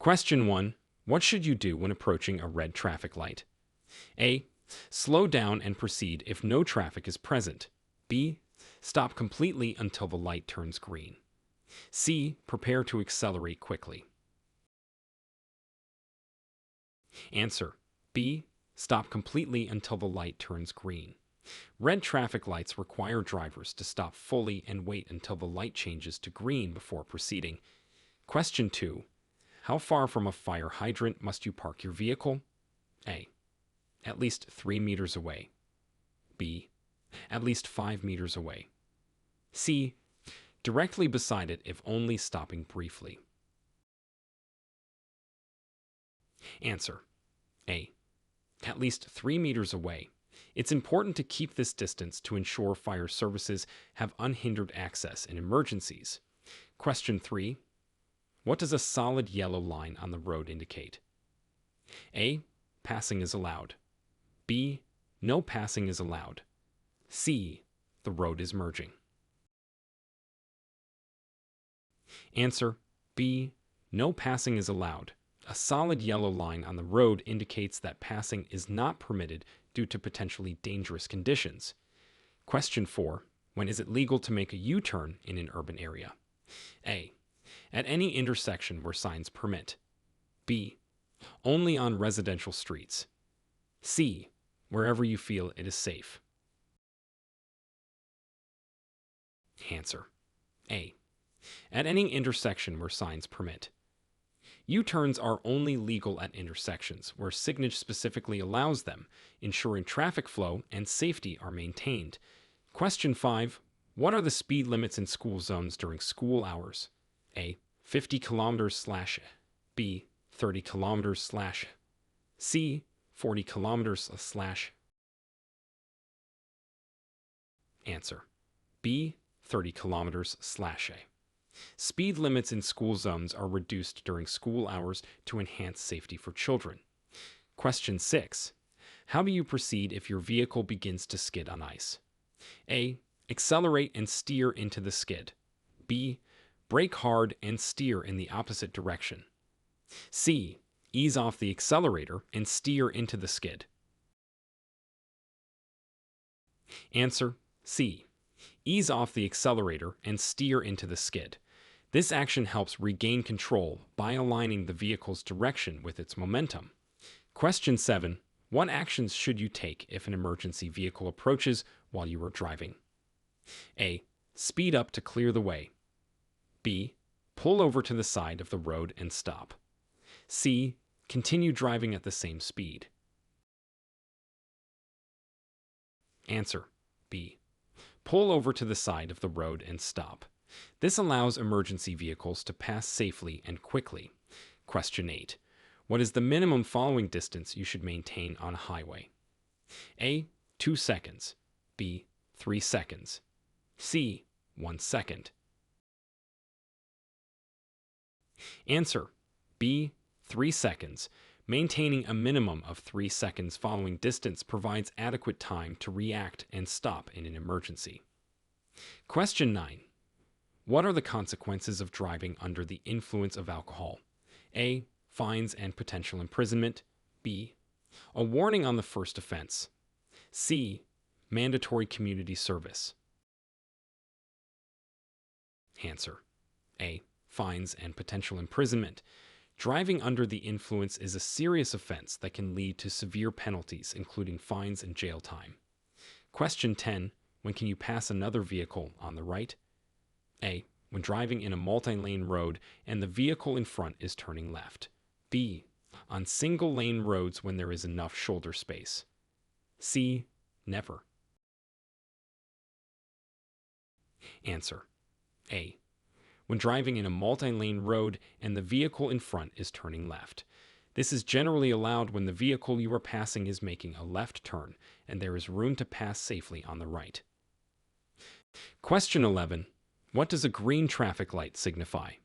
Question 1. What should you do when approaching a red traffic light? A. Slow down and proceed if no traffic is present. B. Stop completely until the light turns green. C. Prepare to accelerate quickly. Answer. B. Stop completely until the light turns green. Red traffic lights require drivers to stop fully and wait until the light changes to green before proceeding. Question 2. How far from a fire hydrant must you park your vehicle? A. At least 3 meters away. B. At least 5 meters away. C. Directly beside it if only stopping briefly. Answer. A. At least 3 meters away. It's important to keep this distance to ensure fire services have unhindered access in emergencies. Question 3. What does a solid yellow line on the road indicate? A. Passing is allowed. B. No passing is allowed. C. The road is merging. Answer. B. No passing is allowed. A solid yellow line on the road indicates that passing is not permitted due to potentially dangerous conditions. Question 4. When is it legal to make a U-turn in an urban area? A. At any intersection where signs permit. B. Only on residential streets. C. Wherever you feel it is safe. Answer. A. At any intersection where signs permit. U-turns are only legal at intersections where signage specifically allows them, ensuring traffic flow and safety are maintained. Question 5. What are the speed limits in school zones during school hours? A. 50 kilometers / B. 30 kilometers / C. 40 kilometers / Answer. B. 30 kilometers / A. Speed limits in school zones are reduced during school hours to enhance safety for children. Question 6. How do you proceed if your vehicle begins to skid on ice? A. Accelerate and steer into the skid. B. Brake hard and steer in the opposite direction. C. Ease off the accelerator and steer into the skid. Answer. C. Ease off the accelerator and steer into the skid. This action helps regain control by aligning the vehicle's direction with its momentum. Question 7. What actions should you take if an emergency vehicle approaches while you are driving? A. Speed up to clear the way. B. Pull over to the side of the road and stop. C. Continue driving at the same speed. Answer. B. Pull over to the side of the road and stop. This allows emergency vehicles to pass safely and quickly. Question 8. What is the minimum following distance you should maintain on a highway? A. 2 seconds. B. 3 seconds. C. 1 second. Answer. B. 3 seconds. Maintaining a minimum of 3 seconds following distance provides adequate time to react and stop in an emergency. Question 9. What are the consequences of driving under the influence of alcohol? A. Fines and potential imprisonment. B. A warning on the first offense. C. Mandatory community service. Answer. A. Fines and potential imprisonment. Driving under the influence is a serious offense that can lead to severe penalties, including fines and jail time. Question 10. When can you pass another vehicle on the right? A. When driving in a multi-lane road and the vehicle in front is turning left. B. On single-lane roads when there is enough shoulder space. C. Never. Answer. A. When driving in a multi-lane road and the vehicle in front is turning left. This is generally allowed when the vehicle you are passing is making a left turn and there is room to pass safely on the right. Question 11. What does a green traffic light signify?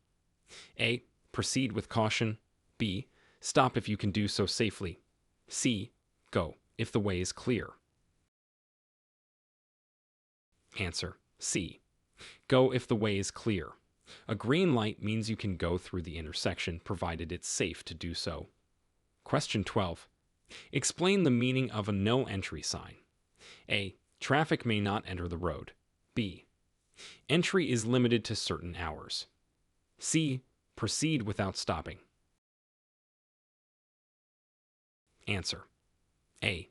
A. Proceed with caution. B. Stop if you can do so safely. C. Go if the way is clear. Answer. C. Go if the way is clear. A green light means you can go through the intersection provided it's safe to do so. Question 12. Explain the meaning of a no entry sign. A. Traffic may not enter the road. B. Entry is limited to certain hours. C. Proceed without stopping. Answer. A.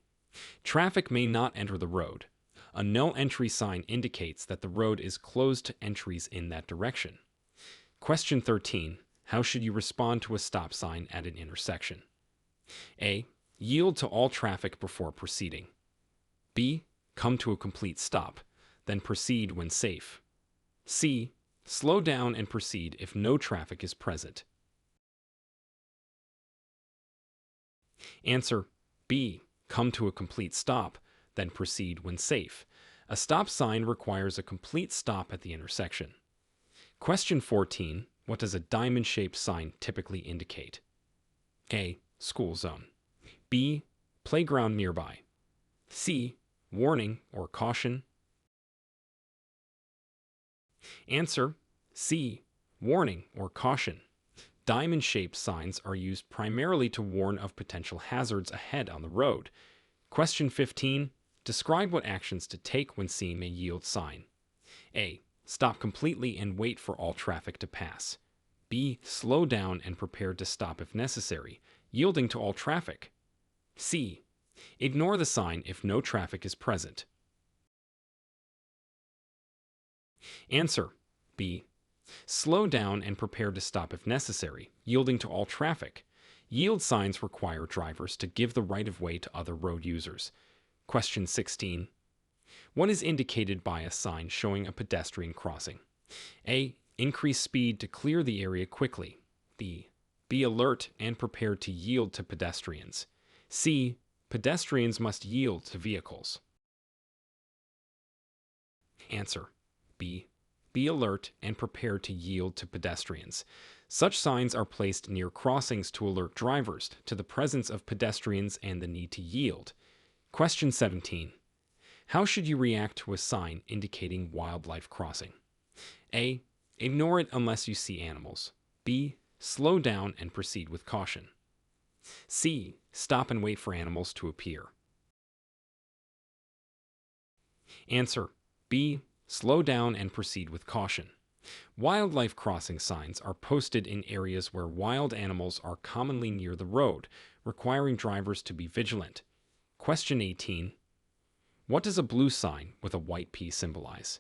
Traffic may not enter the road. A no entry sign indicates that the road is closed to entries in that direction. Question 13. How should you respond to a stop sign at an intersection? A. Yield to all traffic before proceeding. B. Come to a complete stop, then proceed when safe. C. Slow down and proceed if no traffic is present. Answer. B. Come to a complete stop, then proceed when safe. A stop sign requires a complete stop at the intersection. Question 14. What does a diamond-shaped sign typically indicate? A. School zone. B. Playground nearby. C. Warning or caution. Answer. C. Warning or caution. Diamond-shaped signs are used primarily to warn of potential hazards ahead on the road. Question 15. Describe what actions to take when seeing a yield sign. A. Stop completely and wait for all traffic to pass. B. Slow down and prepare to stop if necessary, yielding to all traffic. C. Ignore the sign if no traffic is present. Answer. B. Slow down and prepare to stop if necessary, yielding to all traffic. Yield signs require drivers to give the right-of-way to other road users. Question 16. What is indicated by a sign showing a pedestrian crossing? A. Increase speed to clear the area quickly. B. Be alert and prepared to yield to pedestrians. C. Pedestrians must yield to vehicles. Answer. B. Be alert and prepared to yield to pedestrians. Such signs are placed near crossings to alert drivers to the presence of pedestrians and the need to yield. Question 17. How should you react to a sign indicating wildlife crossing? A. Ignore it unless you see animals. B. Slow down and proceed with caution. C. Stop and wait for animals to appear. Answer. B. Slow down and proceed with caution. Wildlife crossing signs are posted in areas where wild animals are commonly near the road, requiring drivers to be vigilant. Question 18. What does a blue sign with a white P symbolize?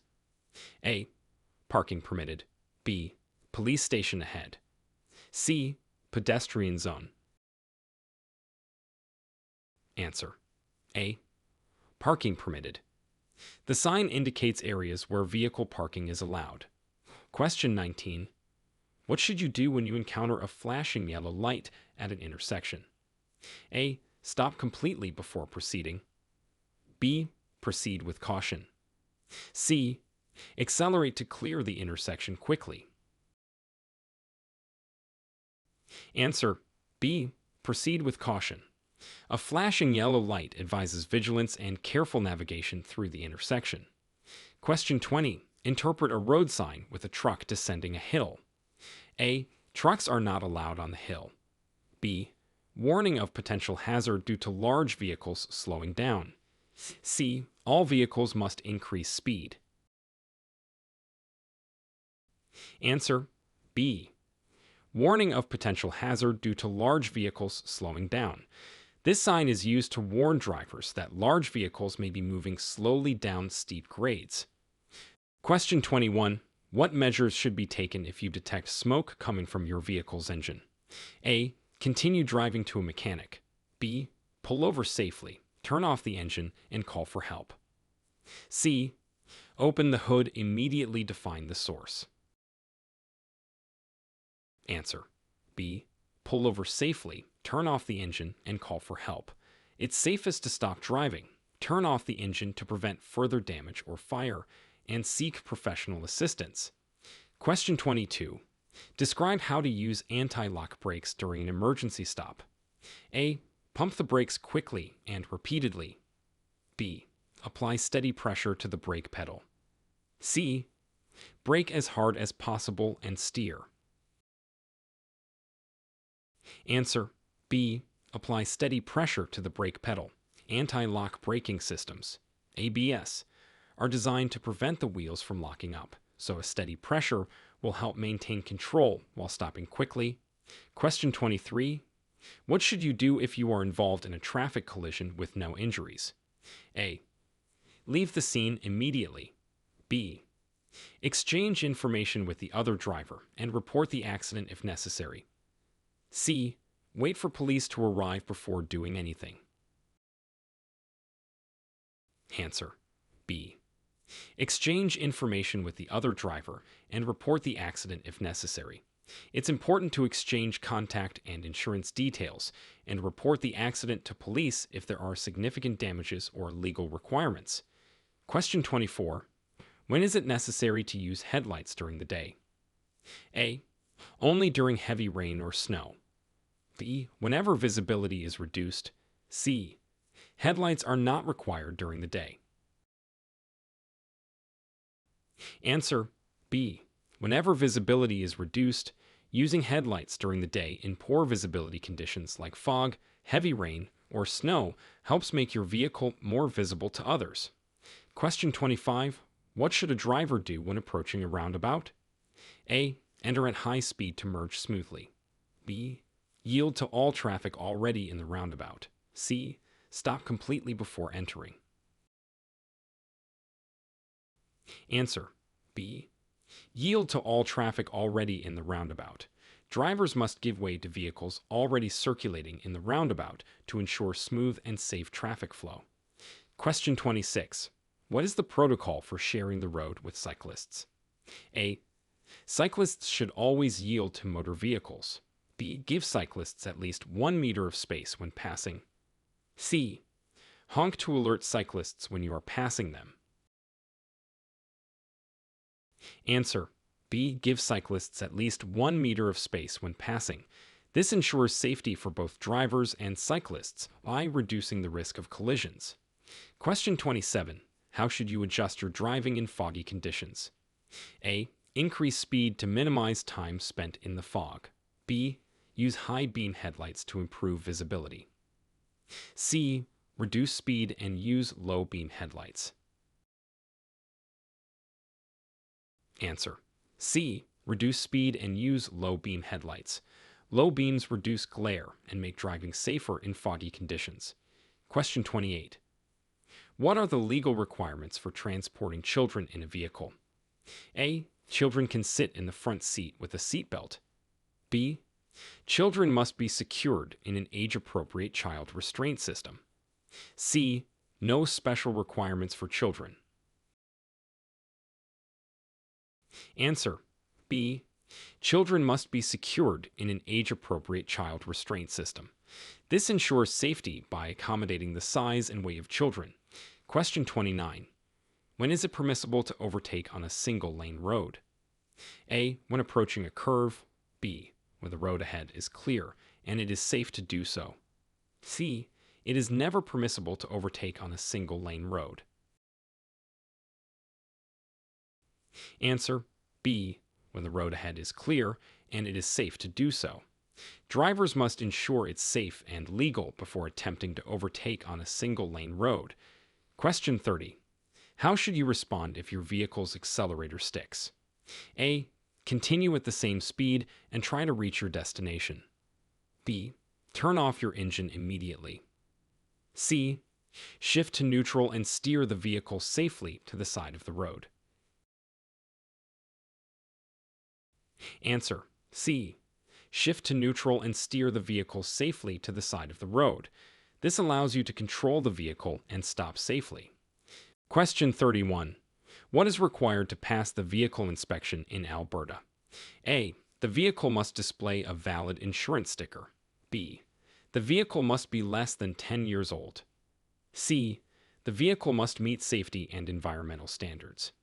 A. Parking permitted. B. Police station ahead. C. Pedestrian zone. Answer. A. Parking permitted. The sign indicates areas where vehicle parking is allowed. Question 19. What should you do when you encounter a flashing yellow light at an intersection? A. Stop completely before proceeding. B. Proceed with caution. C. Accelerate to clear the intersection quickly. Answer. B. Proceed with caution. A flashing yellow light advises vigilance and careful navigation through the intersection. Question 20. Interpret a road sign with a truck descending a hill. A. Trucks are not allowed on the hill. B. Warning of potential hazard due to large vehicles slowing down. C. All vehicles must increase speed. Answer. B. Warning of potential hazard due to large vehicles slowing down. This sign is used to warn drivers that large vehicles may be moving slowly down steep grades. Question 21. What measures should be taken if you detect smoke coming from your vehicle's engine? A. Continue driving to a mechanic. B. Pull over safely, turn off the engine, and call for help. C. Open the hood immediately to find the source. Answer. B. Pull over safely, turn off the engine, and call for help. It's safest to stop driving, turn off the engine to prevent further damage or fire, and seek professional assistance. Question 22. Describe how to use anti-lock brakes during an emergency stop. A. Pump the brakes quickly and repeatedly. B. Apply steady pressure to the brake pedal. C. Brake as hard as possible and steer. Answer B. Apply steady pressure to the brake pedal. Anti-lock braking systems, ABS, are designed to prevent the wheels from locking up, so a steady pressure will help maintain control while stopping quickly. Question 23. What should you do if you are involved in a traffic collision with no injuries? A. Leave the scene immediately. B. Exchange information with the other driver and report the accident if necessary. C. Wait for police to arrive before doing anything. Answer B. Exchange information with the other driver and report the accident if necessary. It's important to exchange contact and insurance details and report the accident to police if there are significant damages or legal requirements. Question 24. When is it necessary to use headlights during the day? A. Only during heavy rain or snow. B. Whenever visibility is reduced. C. Headlights are not required during the day. Answer B. Whenever visibility is reduced, using headlights during the day in poor visibility conditions like fog, heavy rain, or snow helps make your vehicle more visible to others. Question 25. What should a driver do when approaching a roundabout? A. Enter at high speed to merge smoothly. B. Yield to all traffic already in the roundabout. C. Stop completely before entering. Answer B. Yield to all traffic already in the roundabout. Drivers must give way to vehicles already circulating in the roundabout to ensure smooth and safe traffic flow. Question 26. What is the protocol for sharing the road with cyclists? A. Cyclists should always yield to motor vehicles. B. Give cyclists at least 1 meter of space when passing. C. Honk to alert cyclists when you are passing them. Answer B. Give cyclists at least 1 meter of space when passing. This ensures safety for both drivers and cyclists by reducing the risk of collisions. Question 27. How should you adjust your driving in foggy conditions? A. Increase speed to minimize time spent in the fog. B. Use high beam headlights to improve visibility. C. Reduce speed and use low beam headlights. Answer C. Reduce speed and use low beam headlights. Low beams reduce glare and make driving safer in foggy conditions. Question 28. What are the legal requirements for transporting children in a vehicle? A. Children can sit in the front seat with a seatbelt. B. Children must be secured in an age-appropriate child restraint system. C. No special requirements for children. Answer B. Children must be secured in an age-appropriate child restraint system. This ensures safety by accommodating the size and weight of children. Question 29. When is it permissible to overtake on a single-lane road? A. When approaching a curve. B. When the road ahead is clear and it is safe to do so. C. It is never permissible to overtake on a single-lane road. Answer B. When the road ahead is clear and it is safe to do so. Drivers must ensure it's safe and legal before attempting to overtake on a single-lane road. Question 30. How should you respond if your vehicle's accelerator sticks? A. Continue at the same speed and try to reach your destination. B. Turn off your engine immediately. C. Shift to neutral and steer the vehicle safely to the side of the road. Answer C. Shift to neutral and steer the vehicle safely to the side of the road. This allows you to control the vehicle and stop safely. Question 31. What is required to pass the vehicle inspection in Alberta? A. The vehicle must display a valid insurance sticker. B. The vehicle must be less than 10 years old. C. The vehicle must meet safety and environmental standards.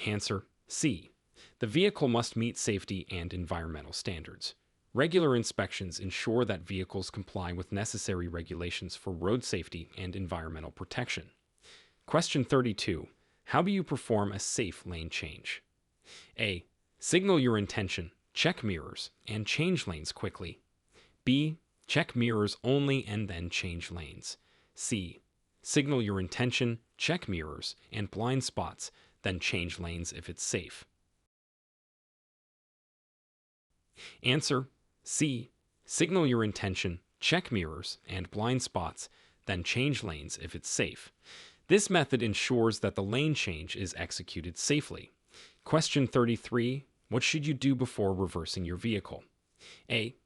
Answer C. The vehicle must meet safety and environmental standards. Regular inspections ensure that vehicles comply with necessary regulations for road safety and environmental protection. Question 32. How do you perform a safe lane change? A. Signal your intention, check mirrors, and change lanes quickly. B. Check mirrors only and then change lanes. C. Signal your intention, check mirrors, and blind spots, then change lanes if it's safe. Answer: C. Signal your intention, check mirrors, and blind spots, then change lanes if it's safe. This method ensures that the lane change is executed safely. Question 33. What should you do before reversing your vehicle? A.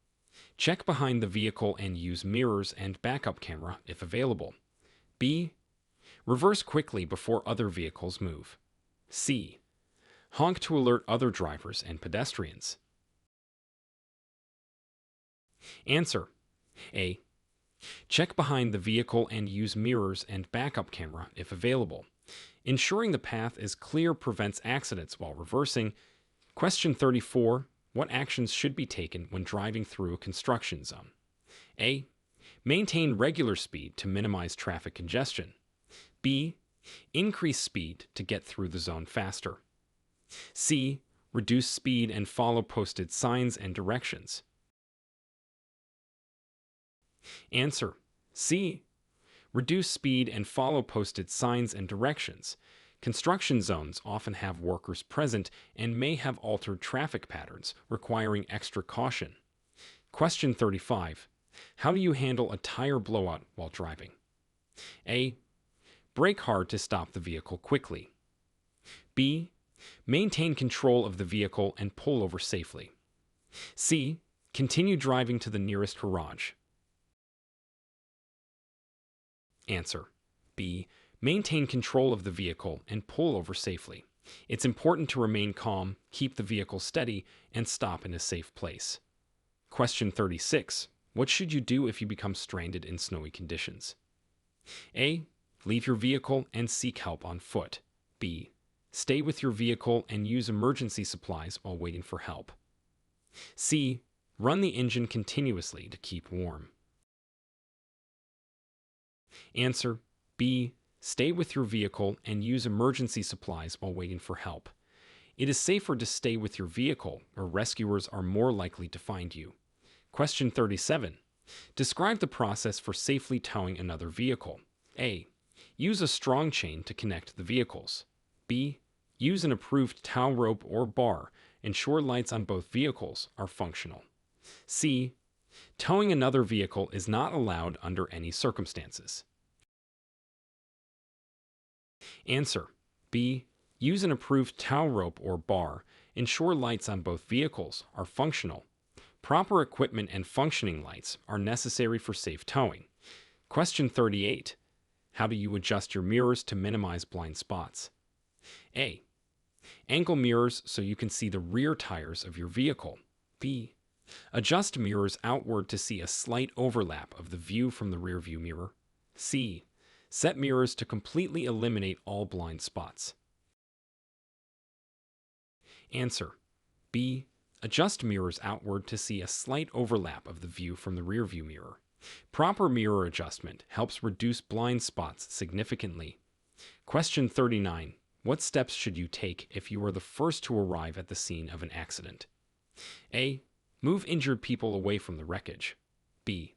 Check behind the vehicle and use mirrors and backup camera if available. B. Reverse quickly before other vehicles move. C. Honk to alert other drivers and pedestrians. Answer: A. Check behind the vehicle and use mirrors and backup camera if available. Ensuring the path is clear prevents accidents while reversing. Question 34. What actions should be taken when driving through a construction zone? A. Maintain regular speed to minimize traffic congestion. B. Increase speed to get through the zone faster. C. Reduce speed and follow posted signs and directions. Answer: C. Reduce speed and follow posted signs and directions. Construction zones often have workers present and may have altered traffic patterns, requiring extra caution. Question 35. How do you handle a tire blowout while driving? A. Brake hard to stop the vehicle quickly. B. Maintain control of the vehicle and pull over safely. C. Continue driving to the nearest garage. Answer: B. Maintain control of the vehicle and pull over safely. It's important to remain calm, keep the vehicle steady, and stop in a safe place. Question 36. What should you do if you become stranded in snowy conditions? A. Leave your vehicle and seek help on foot. B. Stay with your vehicle and use emergency supplies while waiting for help. C. Run the engine continuously to keep warm. Answer: B. Stay with your vehicle and use emergency supplies while waiting for help. It is safer to stay with your vehicle, where rescuers are more likely to find you. Question 37. Describe the process for safely towing another vehicle. A. Use a strong chain to connect the vehicles. B. Use an approved tow rope or bar. Ensure lights on both vehicles are functional. C. Towing another vehicle is not allowed under any circumstances. Answer: B. Use an approved tow rope or bar. Ensure lights on both vehicles are functional. Proper equipment and functioning lights are necessary for safe towing. Question 38. How do you adjust your mirrors to minimize blind spots? A. Angle mirrors so you can see the rear tires of your vehicle. B. Adjust mirrors outward to see a slight overlap of the view from the rearview mirror. C. Set mirrors to completely eliminate all blind spots. Answer: B. Adjust mirrors outward to see a slight overlap of the view from the rearview mirror. Proper mirror adjustment helps reduce blind spots significantly. Question 39. What steps should you take if you are the first to arrive at the scene of an accident? A. Move injured people away from the wreckage. B.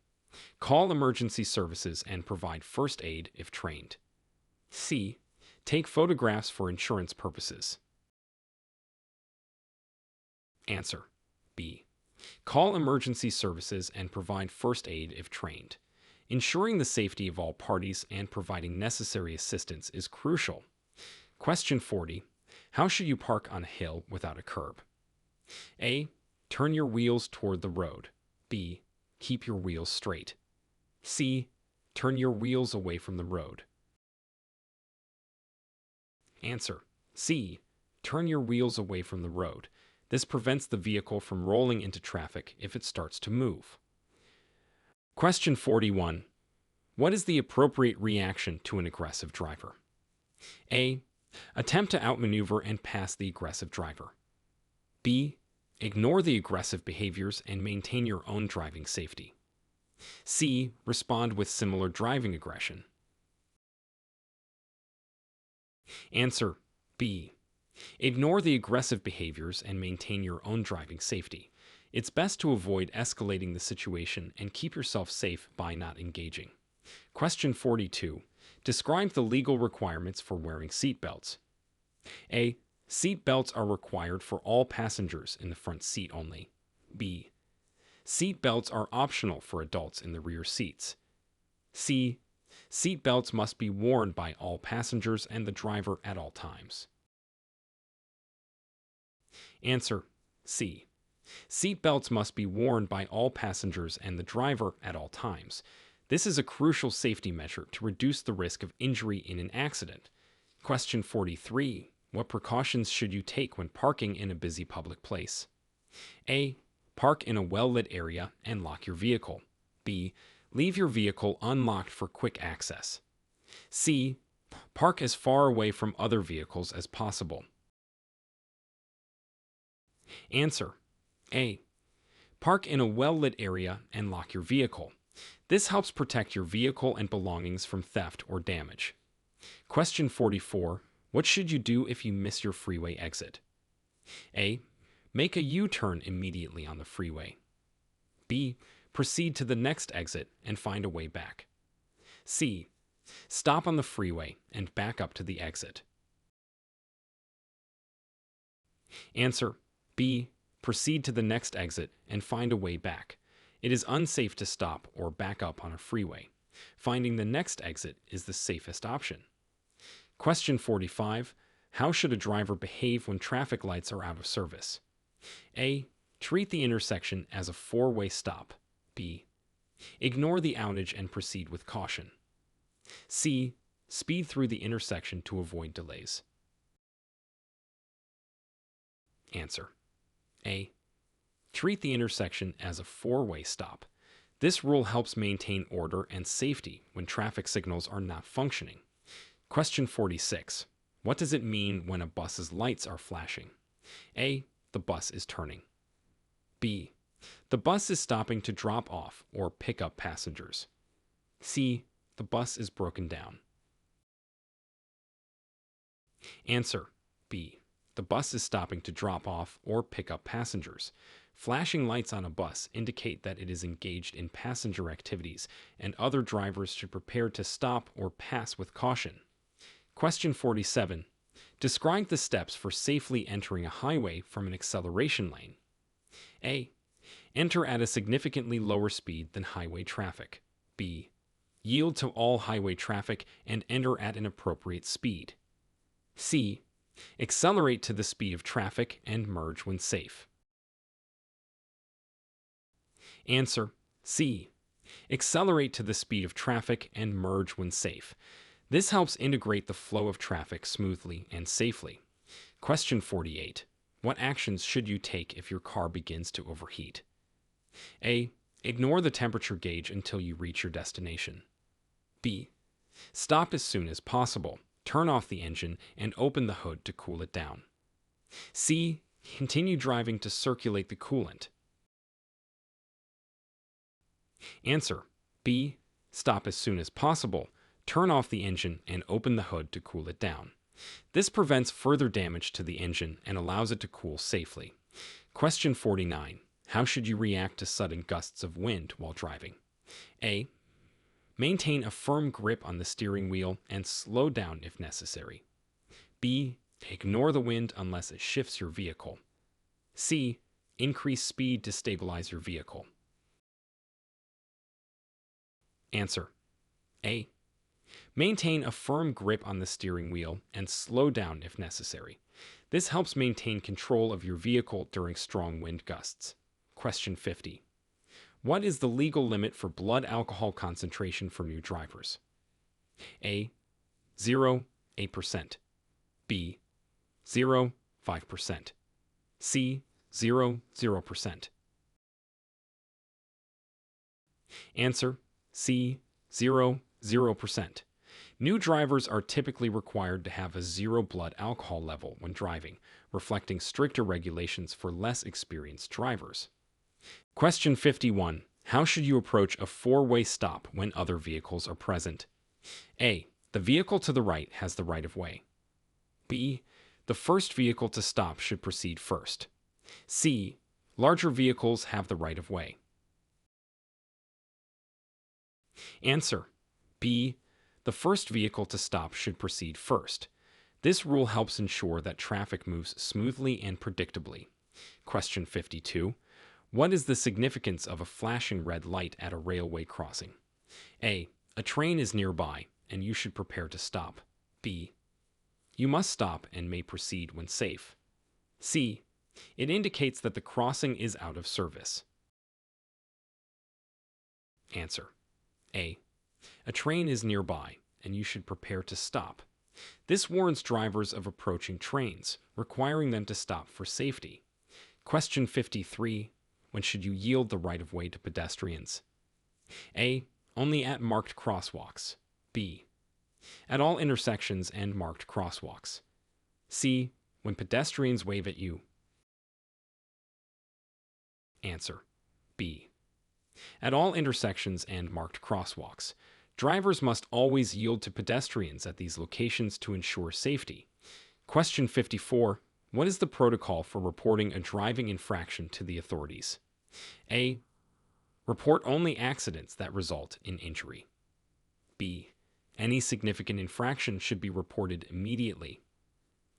Call emergency services and provide first aid if trained. C. Take photographs for insurance purposes. Answer: B. Call emergency services and provide first aid if trained. Ensuring the safety of all parties and providing necessary assistance is crucial. Question 40. How should you park on a hill without a curb? A. Turn your wheels toward the road. B. Keep your wheels straight. C. Turn your wheels away from the road. Answer: C. Turn your wheels away from the road. This prevents the vehicle from rolling into traffic if it starts to move. Question 41. What is the appropriate reaction to an aggressive driver? A. Attempt to outmaneuver and pass the aggressive driver. B. Ignore the aggressive behaviors and maintain your own driving safety. C. Respond with similar driving aggression. Answer B. Ignore the aggressive behaviors and maintain your own driving safety. It's best to avoid escalating the situation and keep yourself safe by not engaging. Question 42. Describe the legal requirements for wearing seat belts. A. Seat belts are required for all passengers in the front seat only. B. Seat belts are optional for adults in the rear seats. C. Seat belts must be worn by all passengers and the driver at all times. Answer C. Seat belts must be worn by all passengers and the driver at all times. This is a crucial safety measure to reduce the risk of injury in an accident. Question 43. What precautions should you take when parking in a busy public place? A. Park in a well-lit area and lock your vehicle. B. Leave your vehicle unlocked for quick access. C. Park as far away from other vehicles as possible. Answer A. Park in a well-lit area and lock your vehicle. This helps protect your vehicle and belongings from theft or damage. Question 44. What should you do if you miss your freeway exit? A. Make a U-turn immediately on the freeway. B. Proceed to the next exit and find a way back. C. Stop on the freeway and back up to the exit. Answer B. Proceed to the next exit and find a way back. It is unsafe to stop or back up on a freeway. Finding the next exit is the safest option. Question 45. How should a driver behave when traffic lights are out of service? A. Treat the intersection as a four-way stop. B. Ignore the outage and proceed with caution. C. Speed through the intersection to avoid delays. Answer A. Treat the intersection as a four-way stop. This rule helps maintain order and safety when traffic signals are not functioning. Question 46. What does it mean when a bus's lights are flashing? A. The bus is turning. B. The bus is stopping to drop off or pick up passengers. C. The bus is broken down. Answer B. The bus is stopping to drop off or pick up passengers. Flashing lights on a bus indicate that it is engaged in passenger activities, and other drivers should prepare to stop or pass with caution. Question 47. Describe the steps for safely entering a highway from an acceleration lane. A. Enter at a significantly lower speed than highway traffic. B. Yield to all highway traffic and enter at an appropriate speed. C. Accelerate to the speed of traffic and merge when safe. Answer C. Accelerate to the speed of traffic and merge when safe. This helps integrate the flow of traffic smoothly and safely. Question 48. What actions should you take if your car begins to overheat? A. Ignore the temperature gauge until you reach your destination. B. Stop as soon as possible. Turn off the engine and open the hood to cool it down. C. Continue driving to circulate the coolant. Answer B. Stop as soon as possible. Turn off the engine and open the hood to cool it down. This prevents further damage to the engine and allows it to cool safely. Question 49. How should you react to sudden gusts of wind while driving? A. Maintain a firm grip on the steering wheel and slow down if necessary. B. Ignore the wind unless it shifts your vehicle. C. Increase speed to stabilize your vehicle. Answer A. Maintain a firm grip on the steering wheel and slow down if necessary. This helps maintain control of your vehicle during strong wind gusts. Question 50. What is the legal limit for blood alcohol concentration for new drivers? A. 0, 8%. B. 0, 5%. C. 0, 0%. Answer C. 0, 0%. New drivers are typically required to have a 0 blood alcohol level when driving, reflecting stricter regulations for less experienced drivers. Question 51. How should you approach a four-way stop when other vehicles are present? A. The vehicle to the right has the right of way. B. The first vehicle to stop should proceed first. C. Larger vehicles have the right of way. Answer: B. The first vehicle to stop should proceed first. This rule helps ensure that traffic moves smoothly and predictably. Question 52. What is the significance of a flashing red light at a railway crossing? A. A train is nearby, and you should prepare to stop. B. You must stop and may proceed when safe. C. It indicates that the crossing is out of service. Answer: A. A train is nearby, and you should prepare to stop. This warns drivers of approaching trains, requiring them to stop for safety. Question 53. When should you yield the right of way to pedestrians? A. Only at marked crosswalks. B. At all intersections and marked crosswalks. C. When pedestrians wave at you. Answer: B. At all intersections and marked crosswalks. Drivers must always yield to pedestrians at these locations to ensure safety. Question 54. What is the protocol for reporting a driving infraction to the authorities? A. Report only accidents that result in injury. B. Any significant infraction should be reported immediately.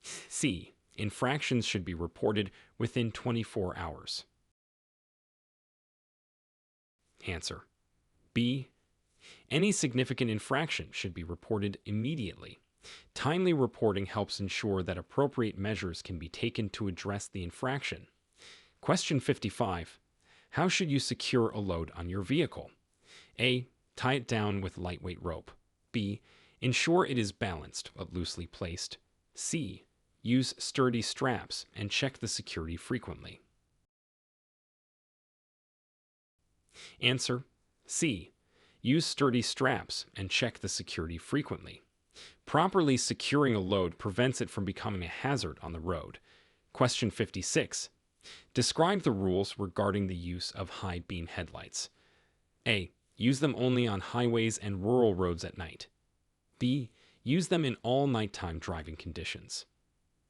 C. Infractions should be reported within 24 hours. Answer: B. Any significant infraction should be reported immediately. Timely reporting helps ensure that appropriate measures can be taken to address the infraction. Question 55. How should you secure a load on your vehicle? A. Tie it down with lightweight rope. B. Ensure it is balanced but loosely placed. C. Use sturdy straps and check the security frequently. Answer: C. Use sturdy straps and check the security frequently. Properly securing a load prevents it from becoming a hazard on the road. Question 56. Describe the rules regarding the use of high beam headlights. A. Use them only on highways and rural roads at night. B. Use them in all nighttime driving conditions.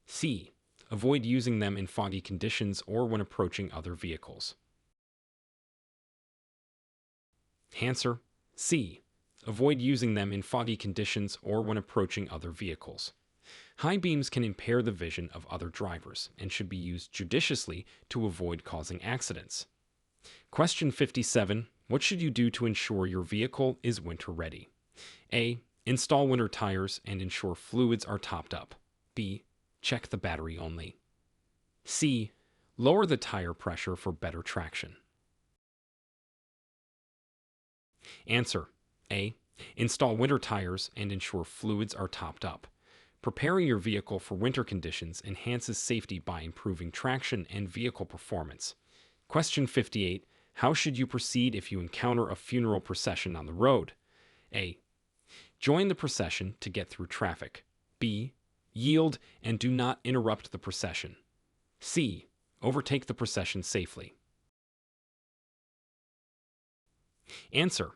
C. Avoid using them in foggy conditions or when approaching other vehicles. Answer: C. Avoid using them in foggy conditions or when approaching other vehicles. High beams can impair the vision of other drivers and should be used judiciously to avoid causing accidents. Question 57. What should you do to ensure your vehicle is winter ready? A. Install winter tires and ensure fluids are topped up. B. Check the battery only. C. Lower the tire pressure for better traction. Answer: A. Install winter tires and ensure fluids are topped up. Preparing your vehicle for winter conditions enhances safety by improving traction and vehicle performance. Question 58. How should you proceed if you encounter a funeral procession on the road? A. Join the procession to get through traffic. B. Yield and do not interrupt the procession. C. Overtake the procession safely. Answer: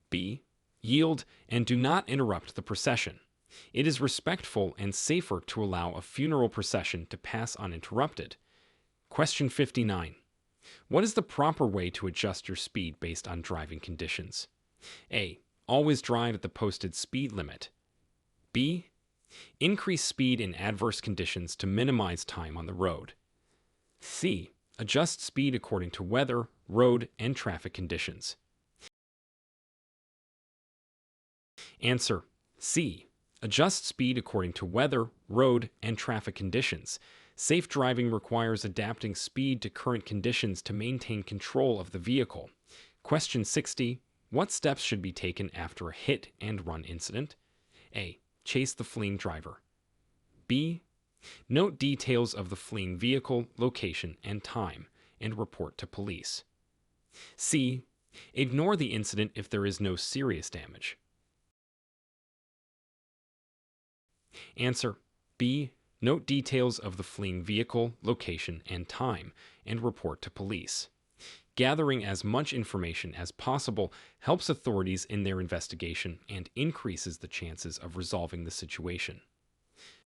B. Yield and do not interrupt the procession. It is respectful and safer to allow a funeral procession to pass uninterrupted. Question 59. What is the proper way to adjust your speed based on driving conditions? A. Always drive at the posted speed limit. B. Increase speed in adverse conditions to minimize time on the road. C. Adjust speed according to weather, road, and traffic conditions. Answer: C. Adjust speed according to weather, road, and traffic conditions. Safe driving requires adapting speed to current conditions to maintain control of the vehicle. Question 60. What steps should be taken after a hit and run incident? A. Chase the fleeing driver. B. Note details of the fleeing vehicle, location, and time, and report to police. C. Ignore the incident if there is no serious damage. Answer: B. Note details of the fleeing vehicle, location, and time, and report to police. Gathering as much information as possible helps authorities in their investigation and increases the chances of resolving the situation.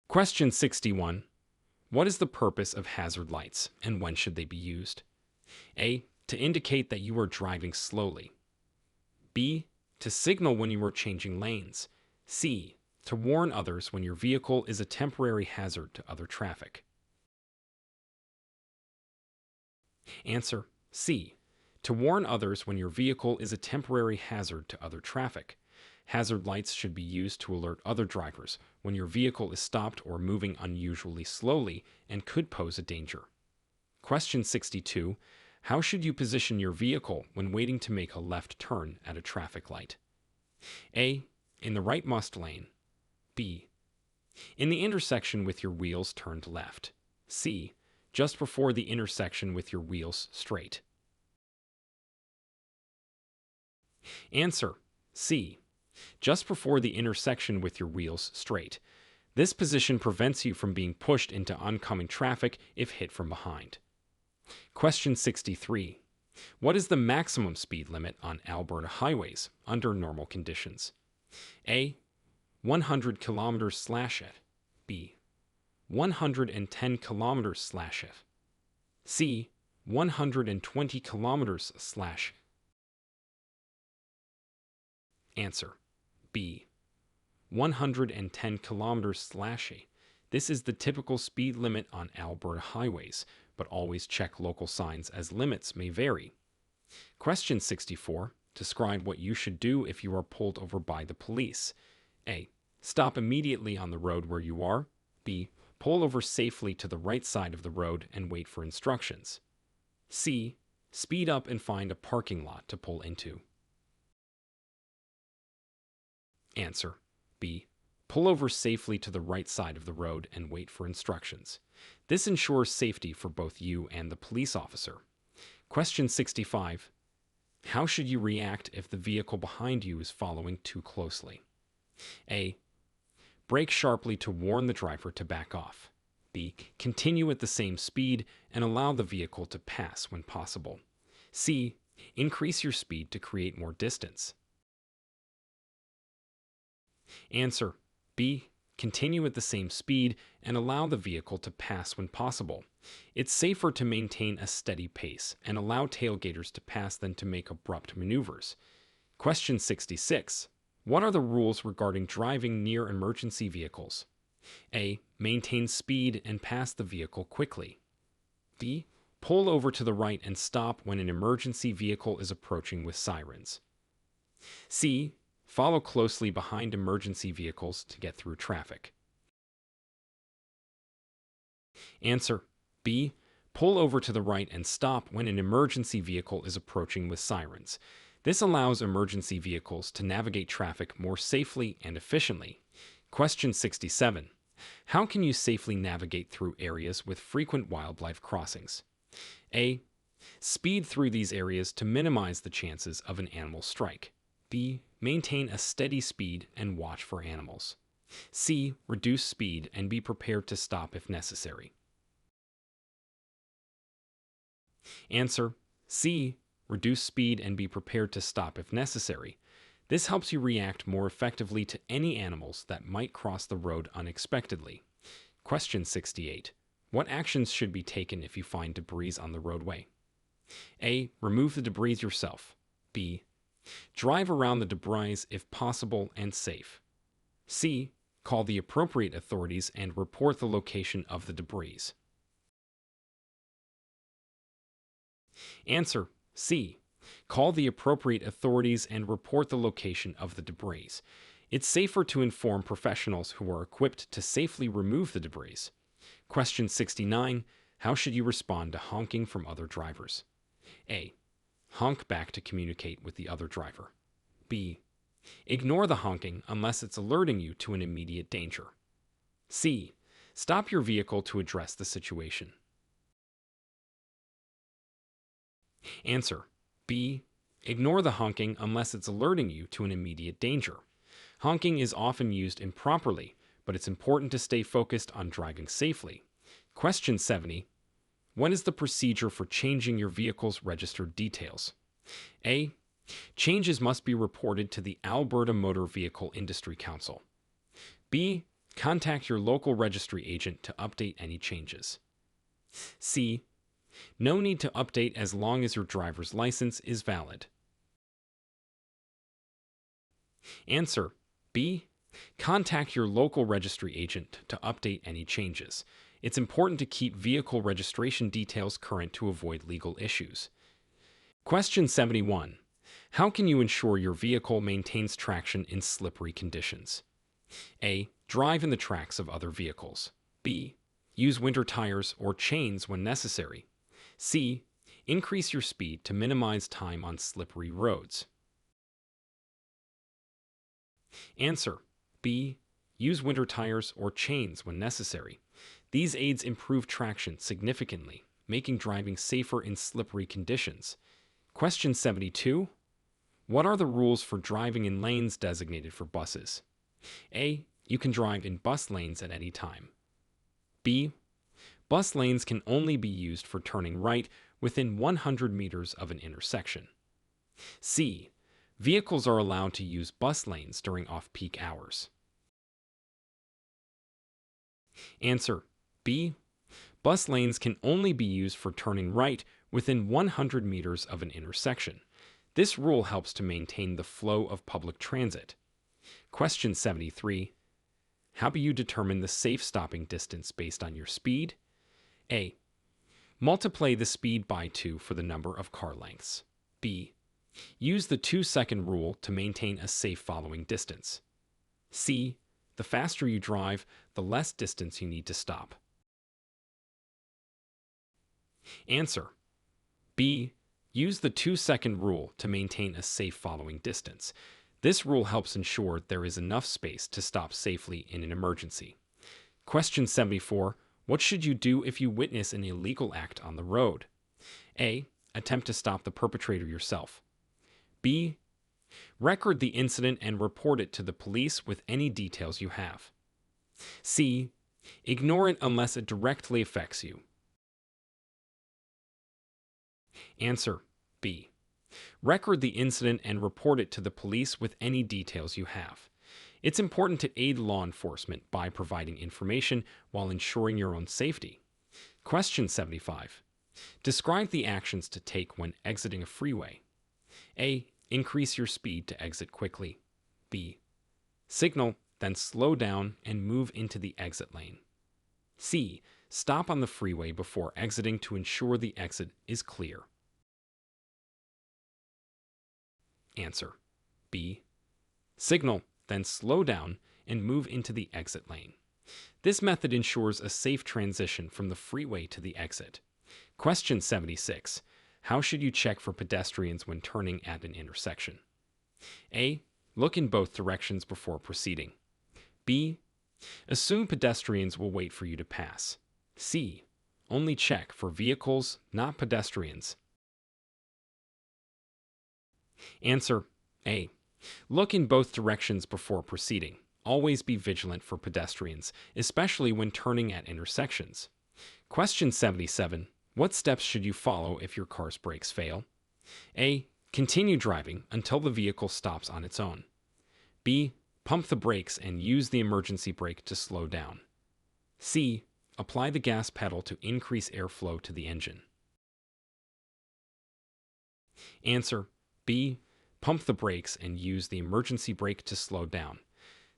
Question 61. What is the purpose of hazard lights and when should they be used? A. To indicate that you are driving slowly. B. To signal when you are changing lanes. C. To warn others when your vehicle is a temporary hazard to other traffic. Answer: C. To warn others when your vehicle is a temporary hazard to other traffic. Hazard lights should be used to alert other drivers when your vehicle is stopped or moving unusually slowly and could pose a danger. Question 62. How should you position your vehicle when waiting to make a left turn at a traffic light? A. In the right must lane. B. In the intersection with your wheels turned left. C. Just before the intersection with your wheels straight. Answer: C. Just before the intersection with your wheels straight. This position prevents you from being pushed into oncoming traffic if hit from behind. Question 63. What is the maximum speed limit on Alberta highways under normal conditions? A. 100 km/h. B. 110 km/h. C. 120 km/h. Answer: B. 110 km/h. This is the typical speed limit on Alberta highways, but always check local signs as limits may vary. Question 64. Describe what you should do if you are pulled over by the police. A. Stop immediately on the road where you are. B. Pull over safely to the right side of the road and wait for instructions. C. Speed up and find a parking lot to pull into. Answer: B. Pull over safely to the right side of the road and wait for instructions. This ensures safety for both you and the police officer. Question 65. How should you react if the vehicle behind you is following too closely? A. Brake sharply to warn the driver to back off. B. Continue at the same speed and allow the vehicle to pass when possible. C. Increase your speed to create more distance. Answer: B. Continue at the same speed and allow the vehicle to pass when possible. It's safer to maintain a steady pace and allow tailgaters to pass than to make abrupt maneuvers. Question 66. What are the rules regarding driving near emergency vehicles? A. Maintain speed and pass the vehicle quickly. B. Pull over to the right and stop when an emergency vehicle is approaching with sirens. C. Follow closely behind emergency vehicles to get through traffic. Answer: B. Pull over to the right and stop when an emergency vehicle is approaching with sirens. This allows emergency vehicles to navigate traffic more safely and efficiently. Question 67. How can you safely navigate through areas with frequent wildlife crossings? A. Speed through these areas to minimize the chances of an animal strike. B. Maintain a steady speed and watch for animals. C. Reduce speed and be prepared to stop if necessary. Answer: C. Reduce speed and be prepared to stop if necessary. This helps you react more effectively to any animals that might cross the road unexpectedly. Question 68. What actions should be taken if you find debris on the roadway? A. Remove the debris yourself. B. Drive around the debris if possible and safe. C. Call the appropriate authorities and report the location of the debris. Answer: C. Call the appropriate authorities and report the location of the debris. It's safer to inform professionals who are equipped to safely remove the debris. Question 69. How should you respond to honking from other drivers? A. Honk back to communicate with the other driver. B. Ignore the honking unless it's alerting you to an immediate danger. C. Stop your vehicle to address the situation. Answer: B. Ignore the honking unless it's alerting you to an immediate danger. Honking is often used improperly, but it's important to stay focused on driving safely. Question 70. What is the procedure for changing your vehicle's registered details? A. Changes must be reported to the Alberta Motor Vehicle Industry Council. B. Contact your local registry agent to update any changes. C. No need to update as long as your driver's license is valid. Answer B. Contact your local registry agent to update any changes. It's important to keep vehicle registration details current to avoid legal issues. Question 71. How can you ensure your vehicle maintains traction in slippery conditions? A. Drive in the tracks of other vehicles. B. Use winter tires or chains when necessary. C. Increase your speed to minimize time on slippery roads. Answer B. Use winter tires or chains when necessary. These aids improve traction significantly, making driving safer in slippery conditions. Question 72. What are the rules for driving in lanes designated for buses? A. You can drive in bus lanes at any time. B. Bus lanes can only be used for turning right within 100 meters of an intersection. C. Vehicles are allowed to use bus lanes during off-peak hours. Answer B. Bus lanes can only be used for turning right within 100 meters of an intersection. This rule helps to maintain the flow of public transit. Question 73. How do you determine the safe stopping distance based on your speed? A. Multiply the speed by 2 for the number of car lengths. B. Use the 2-second rule to maintain a safe following distance. C. The faster you drive, the less distance you need to stop. Answer B. Use the 2-second rule to maintain a safe following distance. This rule helps ensure there is enough space to stop safely in an emergency. Question 74. What should you do if you witness an illegal act on the road? A. Attempt to stop the perpetrator yourself. B. Record the incident and report it to the police with any details you have. C. Ignore it unless it directly affects you. Answer B. Record the incident and report it to the police with any details you have. It's important to aid law enforcement by providing information while ensuring your own safety. Question 75. Describe the actions to take when exiting a freeway. A. Increase your speed to exit quickly. B. Signal, then slow down and move into the exit lane. C. Stop on the freeway before exiting to ensure the exit is clear. Answer B. Signal, then slow down and move into the exit lane. This method ensures a safe transition from the freeway to the exit. Question 76. How should you check for pedestrians when turning at an intersection? A. Look in both directions before proceeding. B. Assume pedestrians will wait for you to pass. C. Only check for vehicles, not pedestrians. Answer A. Look in both directions before proceeding. Always be vigilant for pedestrians, especially when turning at intersections. Question 77. What steps should you follow if your car's brakes fail? A. Continue driving until the vehicle stops on its own. B. Pump the brakes and use the emergency brake to slow down. C. Apply the gas pedal to increase airflow to the engine. Answer B. Pump the brakes and use the emergency brake to slow down.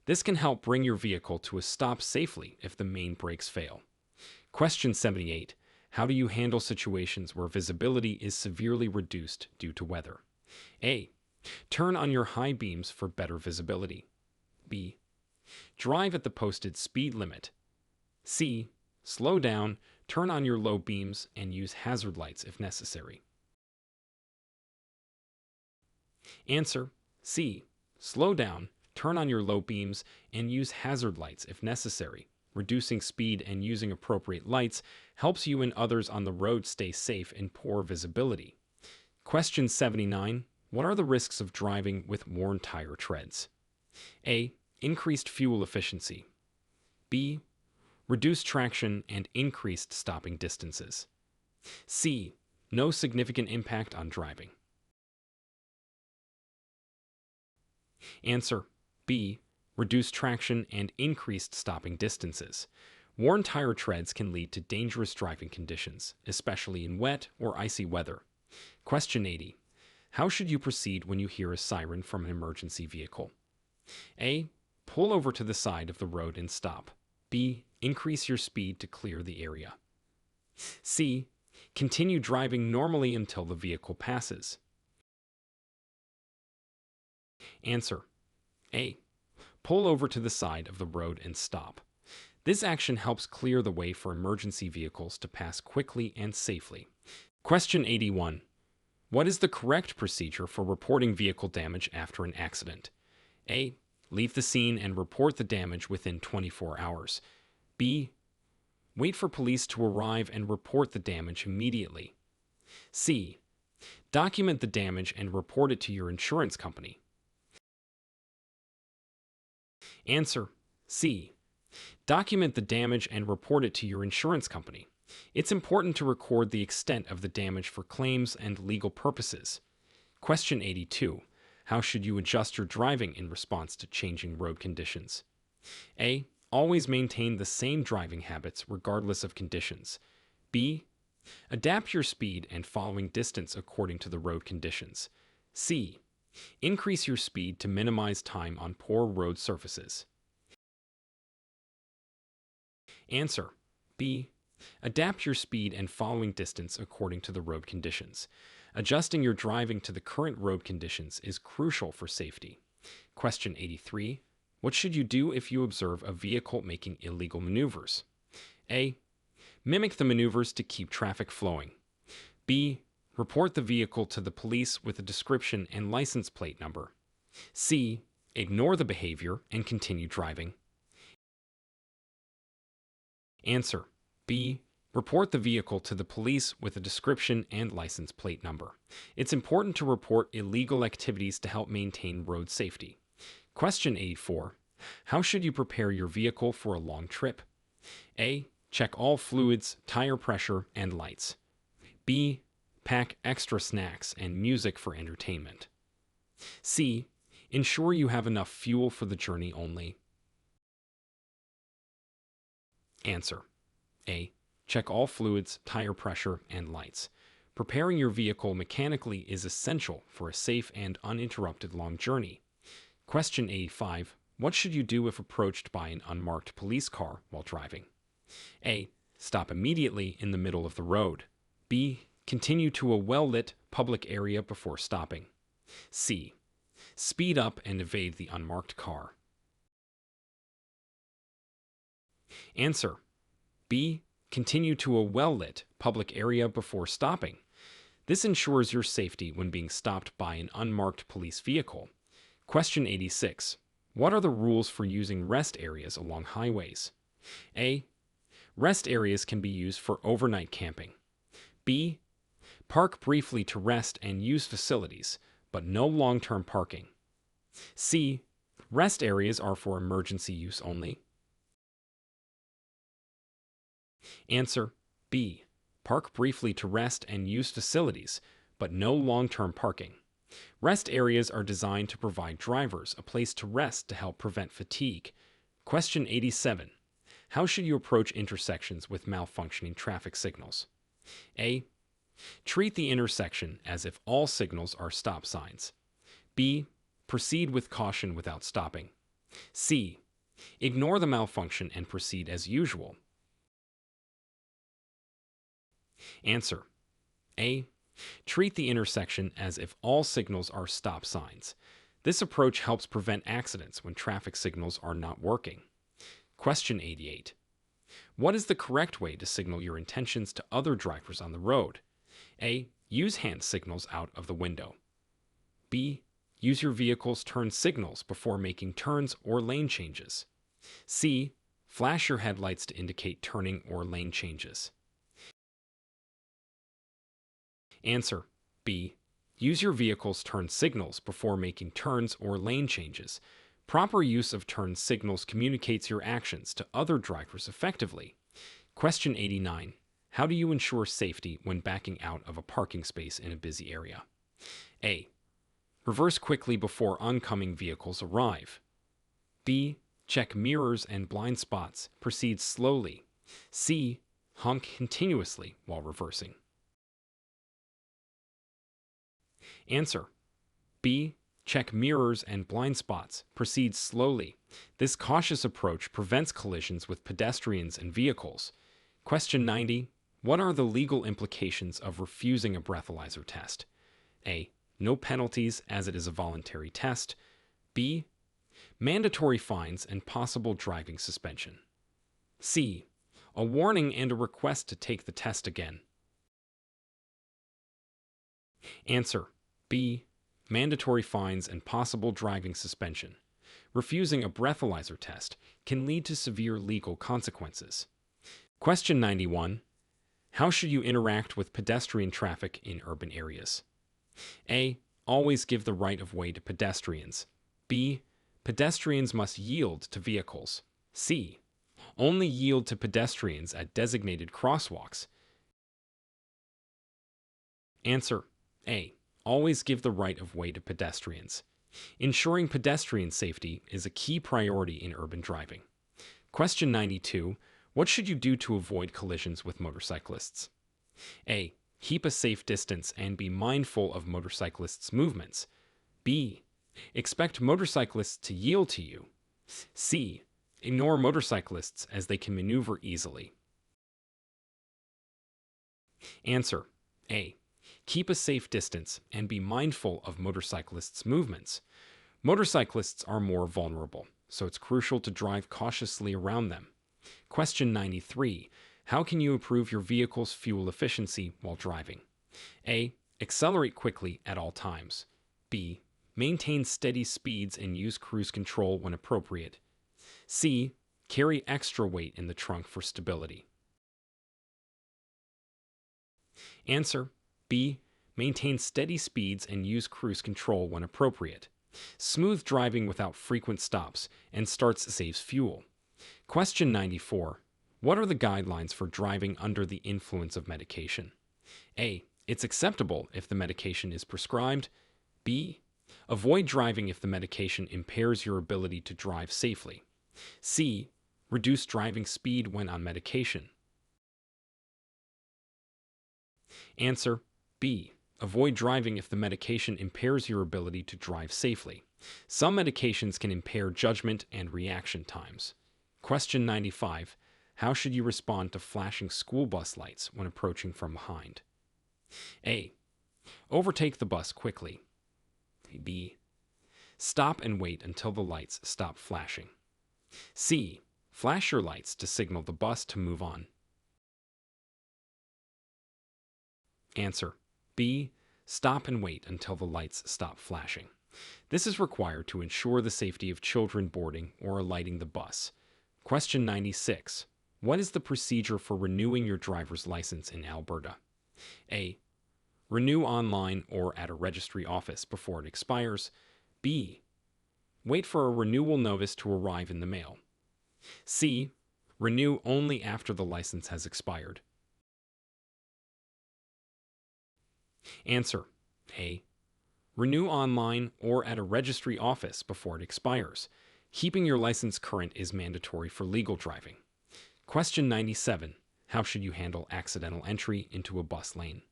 This can help bring your vehicle to a stop safely if the main brakes fail. Question 78. How do you handle situations where visibility is severely reduced due to weather? A. Turn on your high beams for better visibility. B. Drive at the posted speed limit. C. Slow down, turn on your low beams, and use hazard lights if necessary. Answer C. Slow down, turn on your low beams, and use hazard lights if necessary. Reducing speed and using appropriate lights helps you and others on the road stay safe in poor visibility. Question 79. What are the risks of driving with worn tire treads? A. Increased fuel efficiency. B. Reduced traction and increased stopping distances. C. No significant impact on driving. Answer B. reduced traction, and increased stopping distances. Worn tire treads can lead to dangerous driving conditions, especially in wet or icy weather. Question 80. How should you proceed when you hear a siren from an emergency vehicle? A. Pull over to the side of the road and stop. B. Increase your speed to clear the area. C. Continue driving normally until the vehicle passes. Answer. A. Pull over to the side of the road and stop. This action helps clear the way for emergency vehicles to pass quickly and safely. Question 81. What is the correct procedure for reporting vehicle damage after an accident? A. Leave the scene and report the damage within 24 hours. B. Wait for police to arrive and report the damage immediately. C. Document the damage and report it to your insurance company. Answer. C. Document the damage and report it to your insurance company. It's important to record the extent of the damage for claims and legal purposes. Question 82. How should you adjust your driving in response to changing road conditions? A. Always maintain the same driving habits regardless of conditions. B. Adapt your speed and following distance according to the road conditions. C. Increase your speed to minimize time on poor road surfaces. Answer. B. Adapt your speed and following distance according to the road conditions. Adjusting your driving to the current road conditions is crucial for safety. Question 83. What should you do if you observe a vehicle making illegal maneuvers? A. Mimic the maneuvers to keep traffic flowing. B. Report the vehicle to the police with a description and license plate number. C. Ignore the behavior and continue driving. Answer. B. Report the vehicle to the police with a description and license plate number. It's important to report illegal activities to help maintain road safety. Question 84. How should you prepare your vehicle for a long trip? A. Check all fluids, tire pressure, and lights. B. Pack extra snacks and music for entertainment. C. Ensure you have enough fuel for the journey only. Answer. A. Check all fluids, tire pressure, and lights. Preparing your vehicle mechanically is essential for a safe and uninterrupted long journey. Question 85. What should you do if approached by an unmarked police car while driving? A. Stop immediately in the middle of the road. B. Continue to a well-lit public area before stopping. C. Speed up and evade the unmarked car. Answer. B. Continue to a well-lit public area before stopping. This ensures your safety when being stopped by an unmarked police vehicle. Question 86. What are the rules for using rest areas along highways? A. Rest areas can be used for overnight camping. B. Park briefly to rest and use facilities, but no long-term parking. C. Rest areas are for emergency use only. Answer. B. Park briefly to rest and use facilities, but no long-term parking. Rest areas are designed to provide drivers a place to rest to help prevent fatigue. Question 87. How should you approach intersections with malfunctioning traffic signals? A. Treat the intersection as if all signals are stop signs. B. Proceed with caution without stopping. C. Ignore the malfunction and proceed as usual. Answer. A. Treat the intersection as if all signals are stop signs. This approach helps prevent accidents when traffic signals are not working. Question 88. What is the correct way to signal your intentions to other drivers on the road? A. Use hand signals out of the window. B. Use your vehicle's turn signals before making turns or lane changes. C. Flash your headlights to indicate turning or lane changes. Answer. B. Use your vehicle's turn signals before making turns or lane changes. Proper use of turn signals communicates your actions to other drivers effectively. Question 89. How do you ensure safety when backing out of a parking space in a busy area? A. Reverse quickly before oncoming vehicles arrive. B. Check mirrors and blind spots. Proceed slowly. C. Honk continuously while reversing. Answer. B. Check mirrors and blind spots. Proceed slowly. This cautious approach prevents collisions with pedestrians and vehicles. Question 90. What are the legal implications of refusing a breathalyzer test? A. No penalties as it is a voluntary test. B. Mandatory fines and possible driving suspension. C. A warning and a request to take the test again. Answer. B. Mandatory fines and possible driving suspension. Refusing a breathalyzer test can lead to severe legal consequences. Question 91. How should you interact with pedestrian traffic in urban areas? A. Always give the right of way to pedestrians. B. Pedestrians must yield to vehicles. C. Only yield to pedestrians at designated crosswalks. Answer. A. Always give the right of way to pedestrians. Ensuring pedestrian safety is a key priority in urban driving. Question 92. What should you do to avoid collisions with motorcyclists? A. Keep a safe distance and be mindful of motorcyclists' movements. B. Expect motorcyclists to yield to you. C. Ignore motorcyclists as they can maneuver easily. Answer. A. Keep a safe distance and be mindful of motorcyclists' movements. Motorcyclists are more vulnerable, so it's crucial to drive cautiously around them. Question 93. How can you improve your vehicle's fuel efficiency while driving? A. Accelerate quickly at all times. B. Maintain steady speeds and use cruise control when appropriate. C. Carry extra weight in the trunk for stability. Answer. B. Maintain steady speeds and use cruise control when appropriate. Smooth driving without frequent stops and starts saves fuel. Question 94. What are the guidelines for driving under the influence of medication? A. It's acceptable if the medication is prescribed. B. Avoid driving if the medication impairs your ability to drive safely. C. Reduce driving speed when on medication. Answer. B. Avoid driving if the medication impairs your ability to drive safely. Some medications can impair judgment and reaction times. Question 95. How should you respond to flashing school bus lights when approaching from behind? A. Overtake the bus quickly. B. Stop and wait until the lights stop flashing. C. Flash your lights to signal the bus to move on. Answer. B. Stop and wait until the lights stop flashing. This is required to ensure the safety of children boarding or alighting the bus. Question 96. What is the procedure for renewing your driver's license in Alberta? A. Renew online or at a registry office before it expires. B. Wait for a renewal notice to arrive in the mail. C. Renew only after the license has expired. Answer. A. Renew online or at a registry office before it expires. Keeping your license current is mandatory for legal driving. Question 97. How should you handle accidental entry into a bus lane?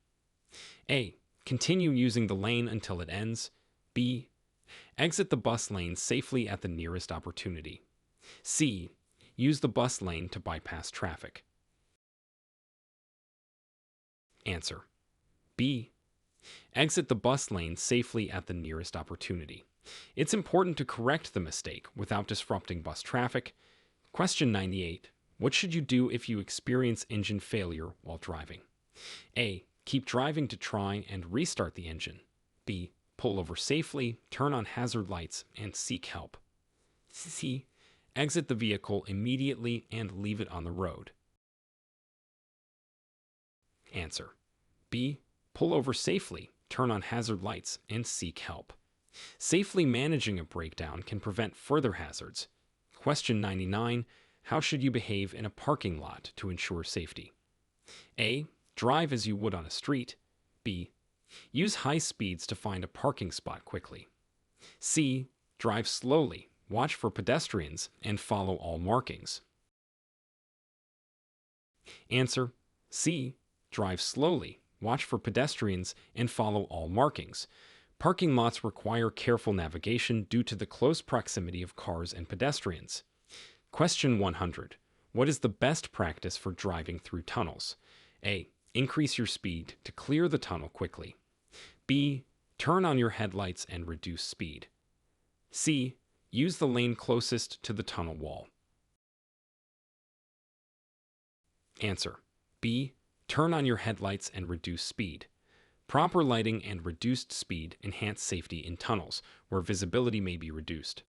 A. Continue using the lane until it ends. B. Exit the bus lane safely at the nearest opportunity. C. Use the bus lane to bypass traffic. Answer. B. Exit the bus lane safely at the nearest opportunity. It's important to correct the mistake without disrupting bus traffic. Question 98. What should you do if you experience engine failure while driving? A. Keep driving to try and restart the engine. B. Pull over safely, turn on hazard lights, and seek help. C. Exit the vehicle immediately and leave it on the road. Answer. B. Pull over safely, turn on hazard lights, and seek help. Safely managing a breakdown can prevent further hazards. Question 99. How should you behave in a parking lot to ensure safety? A. Drive as you would on a street. B. Use high speeds to find a parking spot quickly. C. Drive slowly, watch for pedestrians, and follow all markings? Answer C. Drive slowly, watch for pedestrians, and follow all markings. Parking lots require careful navigation due to the close proximity of cars and pedestrians. Question 100. What is the best practice for driving through tunnels? A. Increase your speed to clear the tunnel quickly. B. Turn on your headlights and reduce speed. C. Use the lane closest to the tunnel wall. Answer B. Turn on your headlights and reduce speed. Proper lighting and reduced speed enhance safety in tunnels, where visibility may be reduced.